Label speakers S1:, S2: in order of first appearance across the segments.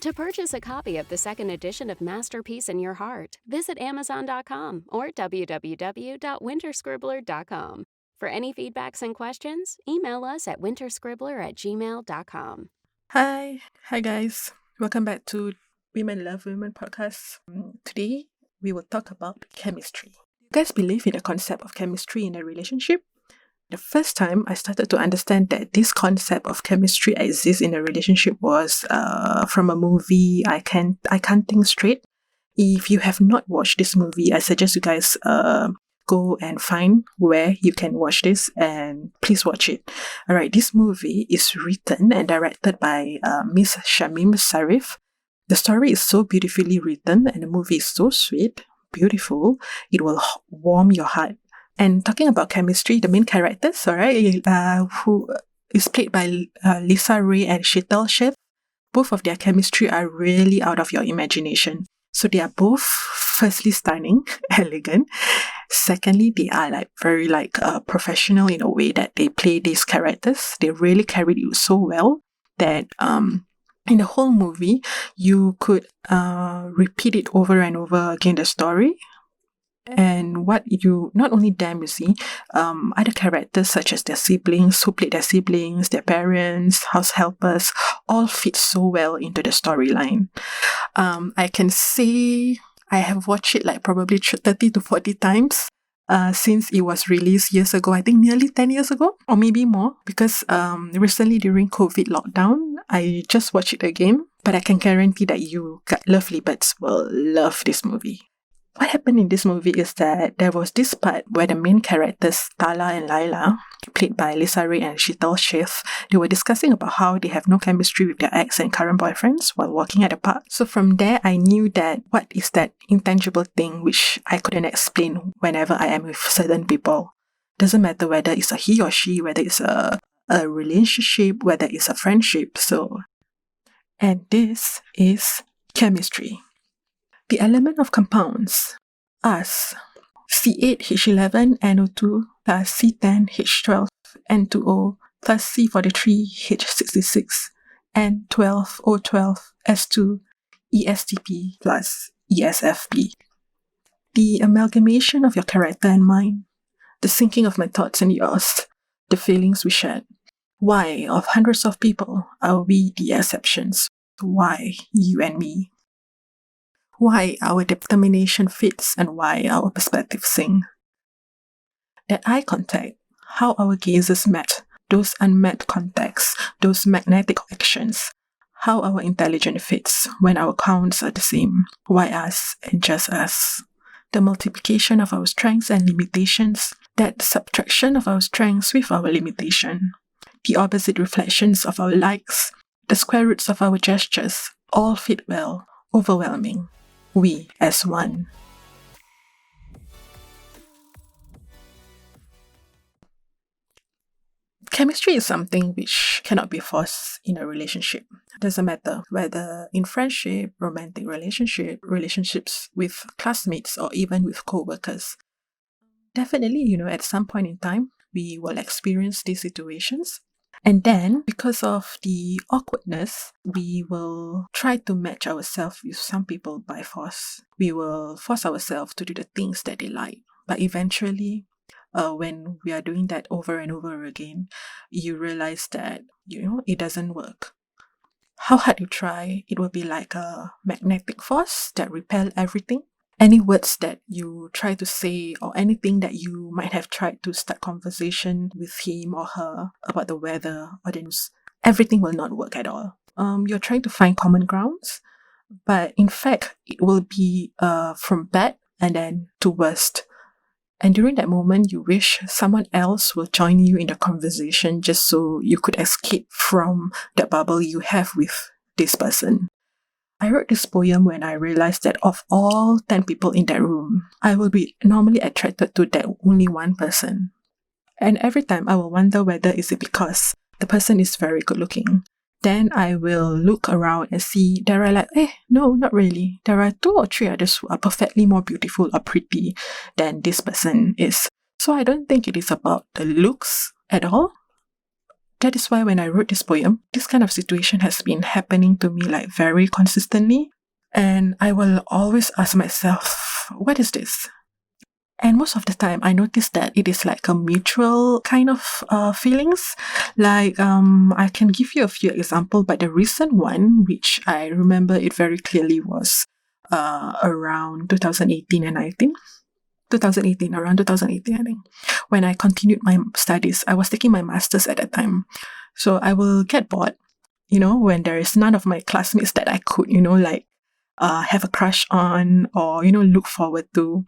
S1: To purchase a copy of the second edition of Masterpiece in Your Heart, visit Amazon.com or www.winterscribbler.com. For any feedbacks and questions, email us at winterscribbler@gmail.com.
S2: Hi guys. Welcome back to Women Love Women podcast. Today, we will talk about chemistry. You guys believe in the concept of chemistry in a relationship? The first time I started to understand that this concept of chemistry exists in a relationship was from a movie. I can't think straight. If you have not watched this movie, I suggest you guys go and find where you can watch this and please watch it. Alright, this movie is written and directed by Ms Shamim Sarif. The story is so beautifully written and the movie is so sweet, beautiful. It will warm your heart. And talking about chemistry, the main characters, alright, who is played by Lisa, Ray and Sheetal Sheth, both of their chemistry are really out of your imagination. So they are both firstly stunning, elegant. Secondly, they are very professional in a way that they play these characters. They really carried it so well that in the whole movie, you could repeat it over and over again, the story. And not only them, you see, other characters such as their siblings, who played their siblings, their parents, house helpers, all fit so well into the storyline. I can say I have watched it probably 30 to 40 times since it was released years ago. I think nearly 10 years ago, or maybe more, because recently during COVID lockdown, I just watched it again. But I can guarantee that you lovely birds will love this movie. What happened in this movie is that there was this part where the main characters, Tala and Laila, played by Lisa Ray and Sheetal Sheth, they were discussing about how they have no chemistry with their ex and current boyfriends while walking at the park. So from there, I knew that what is that intangible thing which I couldn't explain whenever I am with certain people. Doesn't matter whether it's a he or she, whether it's a relationship, whether it's a friendship. And this is chemistry. The element of compounds as C8H11NO2 plus C10H12N2O plus C43H66 and 12O12S2 ESTP plus ESFP. The amalgamation of your character and mine, the syncing of my thoughts and yours, the feelings we shared. Why, of hundreds of people, are we the exceptions? Why you and me? Why our determination fits and why our perspectives sync. That eye contact, how our gazes met, those unmet contacts, those magnetic actions, how our intelligence fits when our counts are the same, why us and just us. The multiplication of our strengths and limitations, that subtraction of our strengths with our limitation, the opposite reflections of our likes, the square roots of our gestures, all fit well, overwhelming. We as one. Chemistry is something which cannot be forced in a relationship. It doesn't matter whether in friendship, romantic relationships with classmates, or even with co-workers. Definitely, at some point in time, we will experience these situations. And then, because of the awkwardness, we will try to match ourselves with some people by force. We will force ourselves to do the things that they like. But eventually, when we are doing that over and over again, you realize that, it doesn't work. How hard you try, it will be like a magnetic force that repels everything. Any words that you try to say or anything that you might have tried to start conversation with him or her about the weather or the news, everything will not work at all. You're trying to find common grounds, but in fact, it will be from bad and then to worst. And during that moment, you wish someone else will join you in the conversation just so you could escape from the bubble you have with this person. I wrote this poem when I realized that of all 10 people in that room, I will be normally attracted to that only one person. And every time I will wonder whether is it because the person is very good looking. Then I will look around and see there are no, not really. There are 2 or 3 others who are perfectly more beautiful or pretty than this person is. So I don't think it is about the looks at all. that is why when I wrote this poem, this kind of situation has been happening to me like very consistently. And I will always ask myself, what is this? And most of the time, I notice that it is like a mutual kind of feelings. Like, I can give you a few examples, but the recent one, which I remember it very clearly, was around 2018 and 19. 2018, around 2018, I think. When I continued my studies, I was taking my master's at that time. So I will get bored, when there is none of my classmates that I could, have a crush on or, look forward to.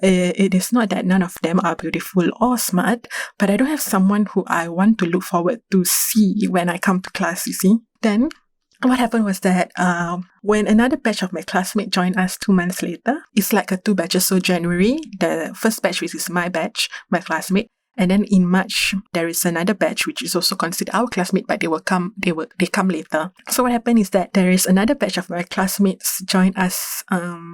S2: It is not that none of them are beautiful or smart, but I don't have someone who I want to look forward to see when I come to class, you see. Then what happened was that when another batch of my classmates joined us 2 months later, it's like a 2 batches. So January, the first batch, which is my batch, my classmate. And then in March, there is another batch, which is also considered our classmate, but they come later. So what happened is that there is another batch of my classmates join us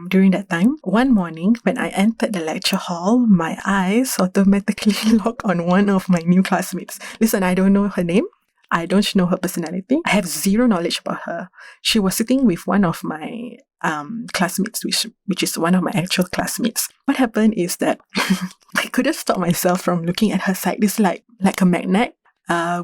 S2: during that time. One morning, when I entered the lecture hall, my eyes automatically locked on one of my new classmates. Listen, I don't know her name. I don't know her personality. I have zero knowledge about her. She was sitting with one of my classmates, which is one of my actual classmates. What happened is that I couldn't stop myself from looking at her side. It's like a magnet,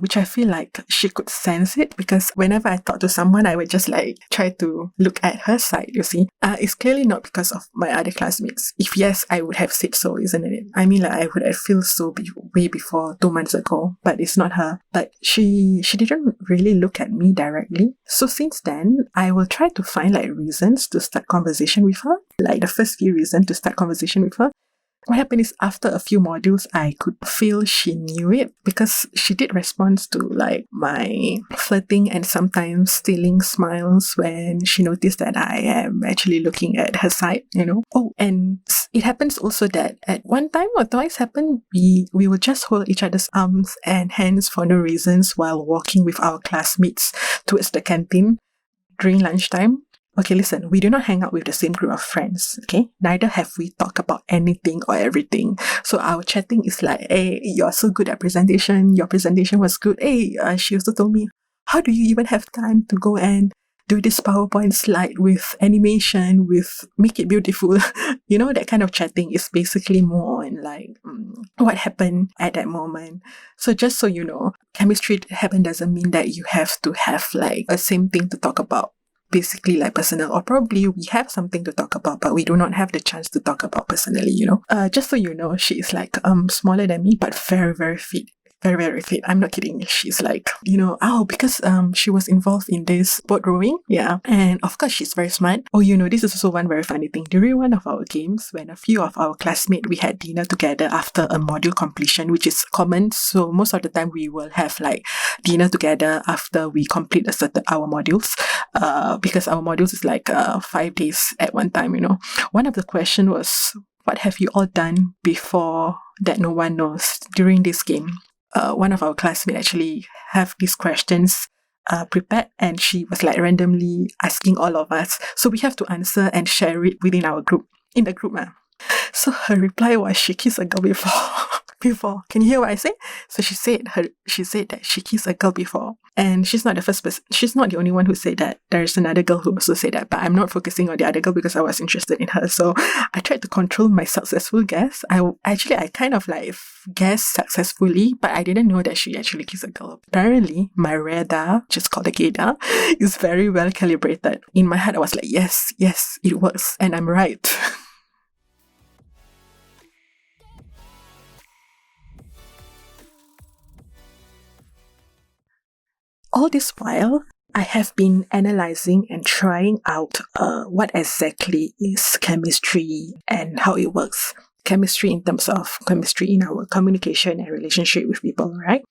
S2: which I feel like she could sense it, because whenever I talk to someone, I would just try to look at her side, you see. It's clearly not because of my other classmates. If yes, I would have said so, isn't it? I mean, I would have felt so way before 2 months ago, but it's not her. But she didn't really look at me directly. So since then, I will try to find reasons to start conversation with her. The first few reasons to start conversation with her. What happened is, after a few modules, I could feel she knew it, because she did respond to my flirting and sometimes stealing smiles when she noticed that I am actually looking at her side, Oh, and it happens also that at one time or twice happened, we will just hold each other's arms and hands for no reasons while walking with our classmates towards the canteen during lunchtime. Okay, listen, we do not hang out with the same group of friends, okay? Neither have we talked about anything or everything. So our chatting is like, hey, you're so good at presentation. Your presentation was good. Hey, she also told me, how do you even have time to go and do this PowerPoint slide with animation, with make it beautiful? That kind of chatting is basically more on what happened at that moment. So just so you know, chemistry happen doesn't mean that you have to have a same thing to talk about. Basically personal, or probably we have something to talk about, but we do not have the chance to talk about personally, just so you know, she is smaller than me, but very, very fit. Very, very fit. I'm not kidding. She's because she was involved in this boat rowing. Yeah. And of course, she's very smart. Oh, this is also one very funny thing. During one of our games, when a few of our classmates, we had dinner together after a module completion, which is common. So most of the time we will have dinner together after we complete our modules. Because our modules is 5 days at one time, One of the questions was, what have you all done before that no one knows during this game? One of our classmates actually have these questions prepared, and she was randomly asking all of us. So we have to answer and share it within our group, in the group. So her reply was, she kissed a girl before. Before. Can you hear what I say? So she said that she kissed a girl before. And she's not the first person. She's not the only one who said that. There's another girl who also said that, but I'm not focusing on the other girl because I was interested in her. So I tried to control my successful guess. I kind of guessed successfully, but I didn't know that she actually kissed a girl. Apparently, my radar, just called the gaydar, is very well calibrated. In my head, I was like, yes, it works, and I'm right. All this while, I have been analyzing and trying out what exactly is chemistry and how it works. Chemistry in terms of chemistry in our communication and relationship with people, right?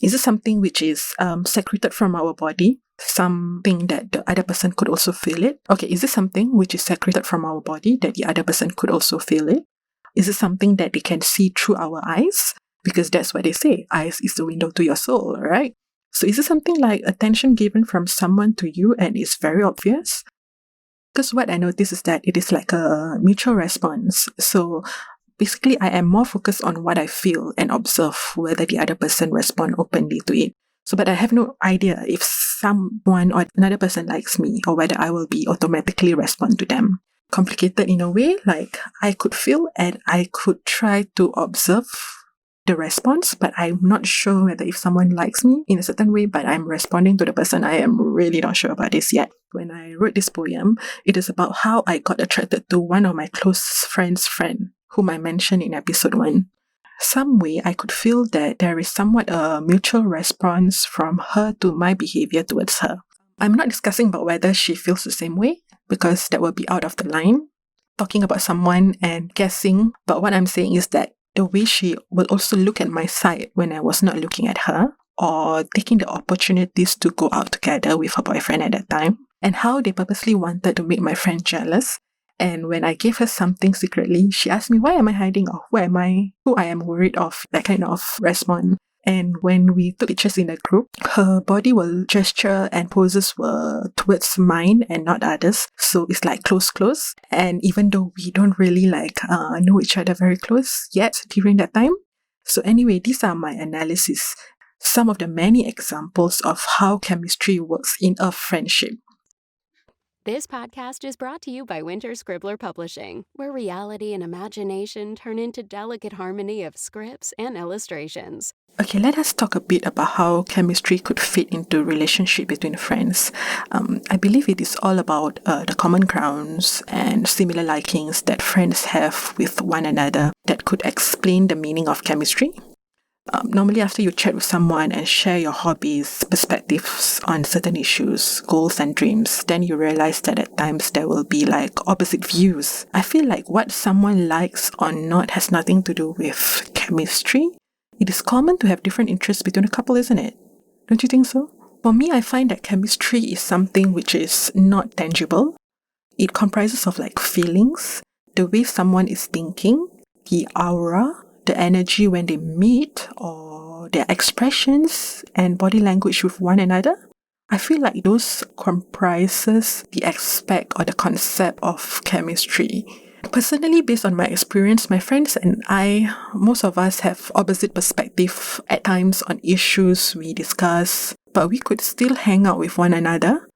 S2: Is it something which is secreted from our body? Something that the other person could also feel it? Okay, is it something which is secreted from our body that the other person could also feel it? Is it something that they can see through our eyes? Because that's what they say. Eyes is the window to your soul, right? So is it something like attention given from someone to you and it's very obvious? Because what I notice is that it is like a mutual response. So basically, I am more focused on what I feel and observe whether the other person respond openly to it. So, but I have no idea if someone or another person likes me or whether I will be automatically respond to them. Complicated in a way, like I could feel and I could try to observe the response, but I'm not sure whether if someone likes me in a certain way, but I'm responding to the person. I am really not sure about this yet. When I wrote this poem, it is about how I got attracted to one of my close friend's friend, whom I mentioned in episode 1. Some way I could feel that there is somewhat a mutual response from her to my behavior towards her. I'm not discussing about whether she feels the same way, because that will be out of the line, talking about someone and guessing, but what I'm saying is that the way she will also look at my side when I was not looking at her, or taking the opportunities to go out together with her boyfriend at that time, and how they purposely wanted to make my friend jealous. And when I gave her something secretly, she asked me, why am I hiding or who I am worried of, that kind of response. And when we took pictures in the group, her body will gesture and poses were towards mine and not others. So it's like close. And even though we don't really know each other very close yet during that time. So anyway, these are my analysis. Some of the many examples of how chemistry works in a friendship.
S1: This podcast is brought to you by Winter Scribbler Publishing, where reality and imagination turn into delicate harmony of scripts and illustrations.
S2: Okay, let us talk a bit about how chemistry could fit into relationship between friends. I believe it is all about the common grounds and similar likings that friends have with one another that could explain the meaning of chemistry. Normally, after you chat with someone and share your hobbies, perspectives on certain issues, goals and dreams, then you realize that at times there will be opposite views. I feel like what someone likes or not has nothing to do with chemistry. It is common to have different interests between a couple, isn't it? Don't you think so? For me, I find that chemistry is something which is not tangible. It comprises of feelings, the way someone is thinking, the aura, the energy when they meet, or their expressions and body language with one another. I feel like those comprises the aspect or the concept of chemistry. Personally, based on my experience, my friends and I, most of us have opposite perspective at times on issues we discuss, but we could still hang out with one another.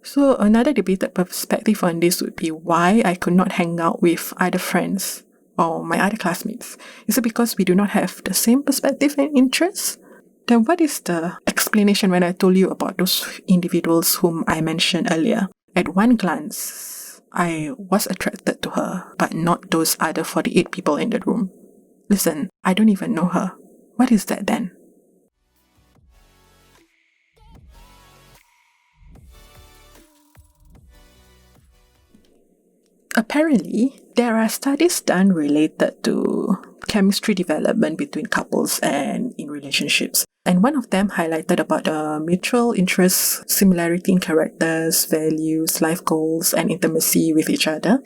S2: So another debated perspective on this would be why I could not hang out with other friends or my other classmates. Is it because we do not have the same perspective and interests? Then what is the explanation when I told you about those individuals whom I mentioned earlier? At one glance, I was attracted to her, but not those other 48 people in the room. Listen, I don't even know her. What is that then? Apparently, there are studies done related to chemistry development between couples and in relationships. And one of them highlighted about the mutual interest, similarity in characters, values, life goals, and intimacy with each other,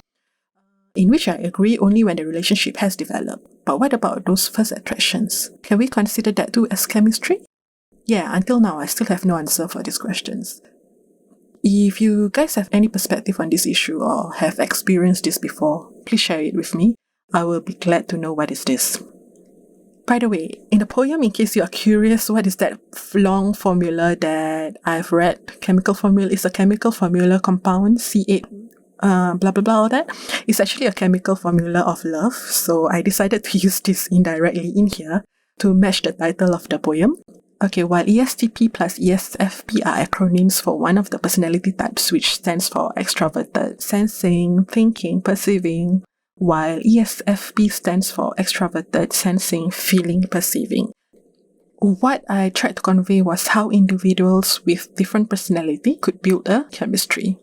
S2: in which I agree only when the relationship has developed. But what about those first attractions? Can we consider that too as chemistry? Yeah, until now, I still have no answer for these questions. If you guys have any perspective on this issue or have experienced this before, please share it with me. I will be glad to know what is this. By the way, in the poem, in case you are curious, what is that long formula that I've read? Chemical formula is a chemical formula compound, C8, blah, blah, blah, all that. It's actually a chemical formula of love. So I decided to use this indirectly in here to match the title of the poem. Okay, while ESTP plus ESFP are acronyms for one of the personality types, which stands for extroverted, sensing, thinking, perceiving, while ESFP stands for extroverted, sensing, feeling, perceiving. What I tried to convey was how individuals with different personality could build a chemistry.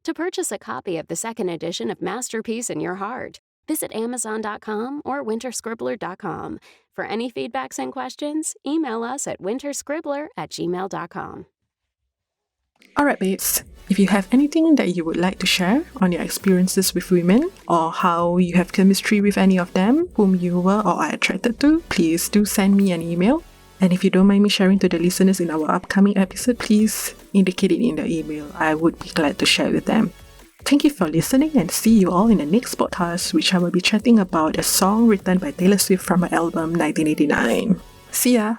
S1: To purchase a copy of the second edition of Masterpiece in Your Heart, visit Amazon.com or winterscribbler.com. For any feedbacks and questions, email us at winterscribbler@gmail.com.
S2: Alright babes, if you have anything that you would like to share on your experiences with women or how you have chemistry with any of them whom you were or are attracted to, please do send me an email. And if you don't mind me sharing to the listeners in our upcoming episode, please indicate it in the email. I would be glad to share with them. Thank you for listening and see you all in the next podcast, which I will be chatting about a song written by Taylor Swift from her album 1989. See ya!